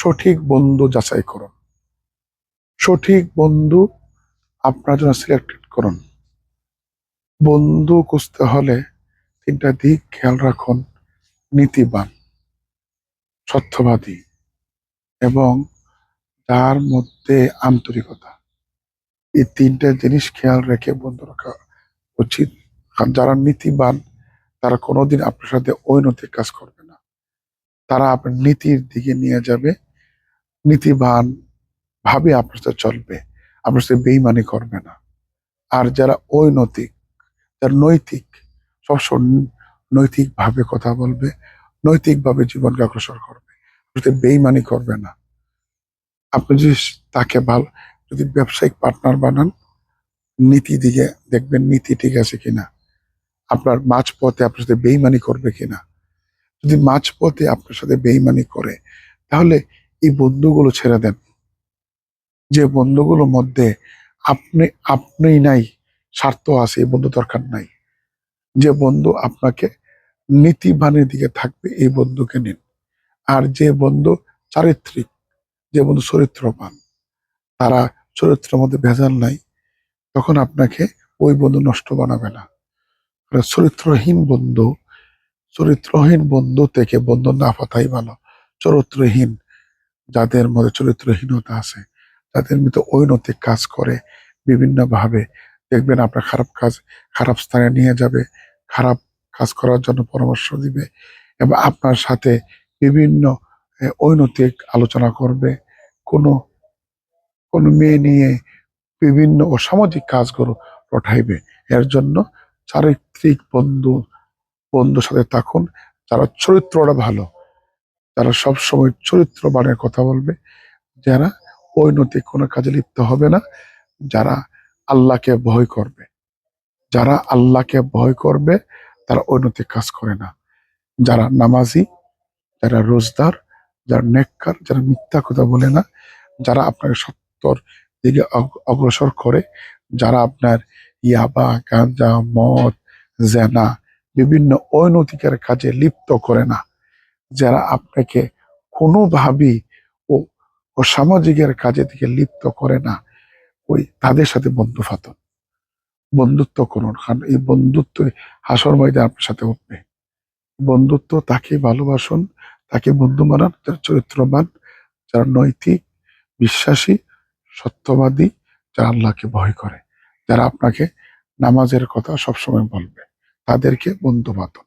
সঠিক বন্ধু যাচাই করুন। সঠিক বন্ধু আপনার জন্য সিলেক্টেড করুন। বন্ধু খুঁজতে হলে তিনটা দিক খেয়াল রাখুন: নীতিবান, সত্যবাদী এবং তার মধ্যে আন্তরিকতা। এই তিনটা জিনিস খেয়াল রেখে বন্ধু রাখা উচিত। আর যারা নীতিবান তারা কোনোদিন আপনার সাথে অনৈতিক কাজ করবে না। তারা আপনার নীতির দিকে নিয়ে যাবে, নীতিবান ভাবে আপনার সাথে চলবে, আপনার সাথে বেইমানি করবে না। আর যারা অনৈতিক, যারা নৈতিক, সবসময় নৈতিক ভাবে কথা বলবে, নৈতিক ভাবে জীবনকে অগ্রসর করবে, আপনার সাথে বেইমানি করবে না। আপনি যদি তাকে যদি ব্যবসায়িক পার্টনার বানান, নীতি দিকে দেখবেন নীতি ঠিক আছে কিনা, আপনার মাঝপথে আপনার সাথে বেইমানি করবে কিনা। যদি মাঝপথে আপনার সাথে বেইমানি করে, তাহলে এই বন্ধুগুলো ছেড়ে দেন। যে বন্ধুগুলোর মধ্যে আপনি নাই, স্বার্থ আছে, এই বন্ধু দরকার নাই। যে বন্ধু আপনাকে নীতিবানের দিকে থাকবে, এই বন্ধুকে নিন। আর যে বন্ধু চারিত্রিক, যে বন্ধু চরিত্রবান, তারা চরিত্রের মধ্যে ভেজাল নাই, তখন আপনাকে ওই বন্ধু নষ্ট বানাবে না। চরিত্রহীন বন্ধু, চরিত্রহীন বন্ধু থেকে বন্ধু না পাতাই ভালো। চরিত্রহীন, যাদের মধ্যে চরিত্রহীনতা আছে, যাদের মধ্যে অনৈতিক কাজ করে বিভিন্ন ভাবে, দেখবেন আপনার খারাপ স্থানে নিয়ে যাবে, খারাপ কাজ করার জন্য পরামর্শ দিবে এবং আপনার সাথে বিভিন্ন অনৈতিক আলোচনা করবে। কোনো কোনো মেয়ে নিয়ে বিভিন্ন অসামাজিক কাজগুলো রটাইবে। এর জন্য চারিত্রিক বন্ধুর সাথে থাকুন, যারা চরিত্রটা ভালো, যারা সবসময় চরিত্রবানের কথা বলবে, যারা অনৈতিক কোনো কাজে লিপ্ত হবে না, যারা আল্লাহকে ভয় করবে। যারা আল্লাহকে ভয় করবে তারা অনৈতিক কাজ করে না। যারা নামাজি, যারা রোজদার, যারা নেককার, যারা মিথ্যা কথা বলে না, যারা আপনাকে সত্যর দিকে অগ্রসর করে, যারা আপনার ইয়াবা, গাঁজা, মদ, জেনা, বিভিন্ন অনৈতিকের কাজে লিপ্ত করে না, যারা আপনাকে কোনোভাবেই ও অসামাজিকের কাজে দিকে লিপ্ত করে না, তাদের সাথে বন্ধুত্ব করুন। কারণ এই বন্ধুত্ব হাসর ময়দানে আপনার সাথে উঠবে। বন্ধুত্ব তাকে ভালোবাসুন, তাকে বন্ধু বানান যারা চরিত্রবান, যারা নৈতিক, বিশ্বাসী, সত্যবাদী, যারা আল্লাহকে ভয় করে, যারা আপনাকে নামাজের কথা সবসময় বলবে, তাদেরকে বন্ধু বানান।